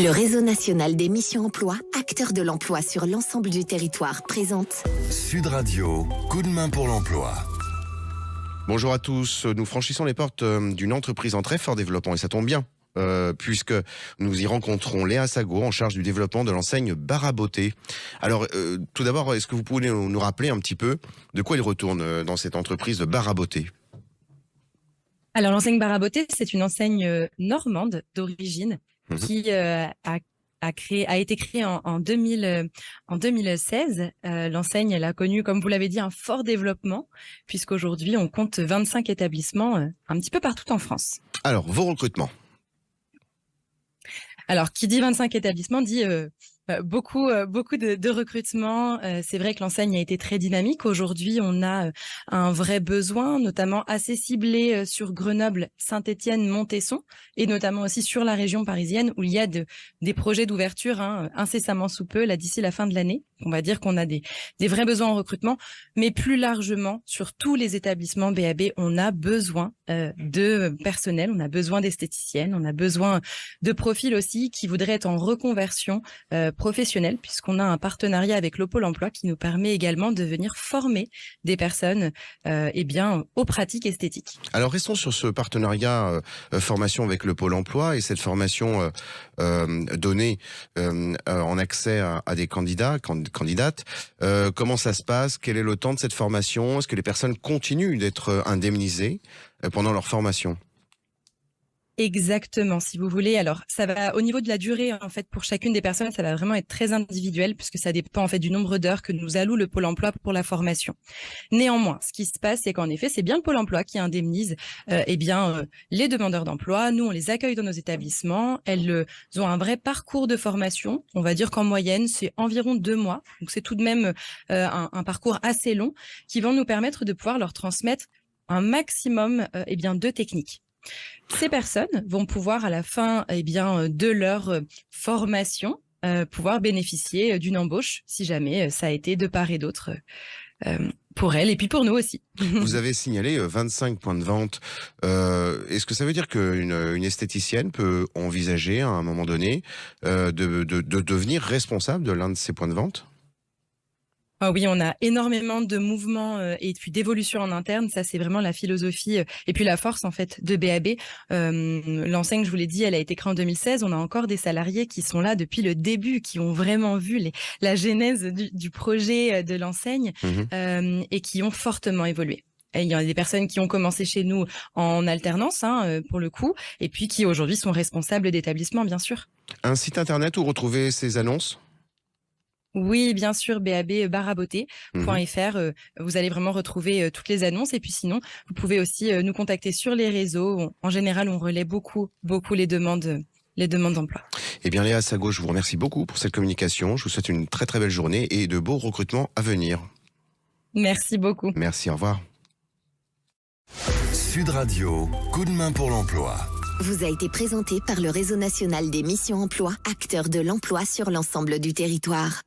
Le réseau national des missions emploi, acteur de l'emploi sur l'ensemble du territoire, présente Sud Radio, coup de main pour l'emploi. Bonjour à tous, nous franchissons les portes d'une entreprise en très fort développement et ça tombe bien. Puisque nous y rencontrons Léa Sago en charge du développement de l'enseigne Bar à Beauté. Alors, tout d'abord, est-ce que vous pouvez nous rappeler un petit peu de quoi il retourne dans cette entreprise de Bar à Beauté ? Alors, l'enseigne Bar à Beauté, c'est une enseigne normande d'origine qui a été créée en 2016. L'enseigne, elle a connu, comme vous l'avez dit, un fort développement, puisqu'aujourd'hui, on compte 25 établissements un petit peu partout en France. Alors, vos recrutements ? Alors, qui dit 25 établissements dit beaucoup de recrutements. C'est vrai que l'enseigne a été très dynamique. Aujourd'hui, on a un vrai besoin, notamment assez ciblé sur Grenoble, Saint-Étienne, Montesson, et notamment aussi sur la région parisienne où il y a des projets d'ouverture incessamment sous peu, là d'ici la fin de l'année. On va dire qu'on a des vrais besoins en recrutement, mais plus largement, sur tous les établissements BAB, on a besoin de personnel, on a besoin d'esthéticiennes, on a besoin de profils aussi qui voudraient être en reconversion professionnelle, puisqu'on a un partenariat avec le Pôle emploi qui nous permet également de venir former des personnes aux pratiques esthétiques. Alors, restons sur ce partenariat formation avec le Pôle emploi et cette formation donnée en accès à des candidates. Comment ça se passe ? Quel est le temps de cette formation ? Est-ce que les personnes continuent d'être indemnisées pendant leur formation ? Exactement, si vous voulez. Alors, ça va au niveau de la durée, en fait, pour chacune des personnes, ça va vraiment être très individuel puisque ça dépend en fait du nombre d'heures que nous alloue le Pôle emploi pour la formation. Néanmoins, ce qui se passe, c'est qu'en effet, c'est bien le Pôle emploi qui indemnise les demandeurs d'emploi. Nous, on les accueille dans nos établissements. Elles ont un vrai parcours de formation. On va dire qu'en moyenne, c'est environ 2 mois. Donc, c'est tout de même un parcours assez long qui vont nous permettre de pouvoir leur transmettre un maximum de techniques. Ces personnes vont pouvoir, à la fin de leur formation, pouvoir bénéficier d'une embauche, si jamais ça a été de part et d'autre pour elles, et puis pour nous aussi. Vous avez signalé 25 points de vente. Est-ce que ça veut dire qu'une esthéticienne peut envisager, à un moment donné, de devenir responsable de l'un de ces points de vente ? Ah oui, on a énormément de mouvements et puis d'évolution en interne. Ça, c'est vraiment la philosophie et puis la force en fait de BAB. L'enseigne, je vous l'ai dit, elle a été créée en 2016. On a encore des salariés qui sont là depuis le début, qui ont vraiment vu la genèse du projet de l'enseigne et qui ont fortement évolué. Et il y a des personnes qui ont commencé chez nous en alternance, pour le coup, et puis qui aujourd'hui sont responsables d'établissement, bien sûr. Un site internet où retrouver ces annonces ? Oui, bien sûr, babbarrabeauté.fr. Vous allez vraiment retrouver toutes les annonces. Et puis sinon, vous pouvez aussi nous contacter sur les réseaux. En général, on relaie beaucoup les demandes d'emploi. Eh bien, Léa Sago, je vous remercie beaucoup pour cette communication. Je vous souhaite une très très belle journée et de beaux recrutements à venir. Merci beaucoup. Merci, au revoir. Sud Radio, coup de main pour l'emploi. vous a été présenté par le réseau national des missions emploi, acteur de l'emploi sur l'ensemble du territoire.